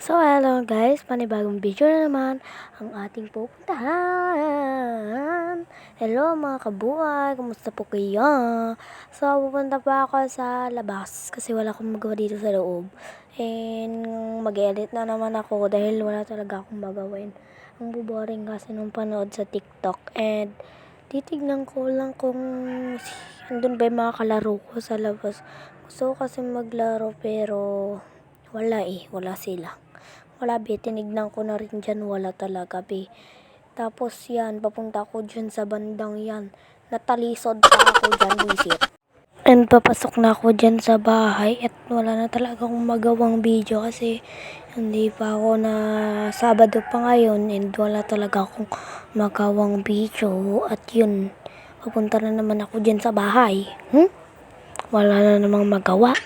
So, hello guys, panibagong video na naman ang ating pupuntahan. Hello mga kabuhay, kumusta po kayo? So, pupunta pa ako sa labas kasi wala akong magawa dito sa loob. And mag-edit na naman ako dahil wala talaga akong magawin. Ang boring kasi nung panood sa TikTok. And titignan ko lang kung andun ba yung mga kalaro ko sa labas. Gusto ko kasi maglaro pero wala sila. Wala be, tinignan ko na rin dyan, wala talaga be. Tapos yan, papunta ako dyan sa bandang yan. Natalisod pa ako dyan, visit. And papasok na ako dyan sa bahay at wala na talaga akong magawang video kasi hindi pa ako na Sabado pa ngayon and wala talaga akong magawang video. At yun, papunta na naman ako dyan sa bahay. Wala na namang magawa.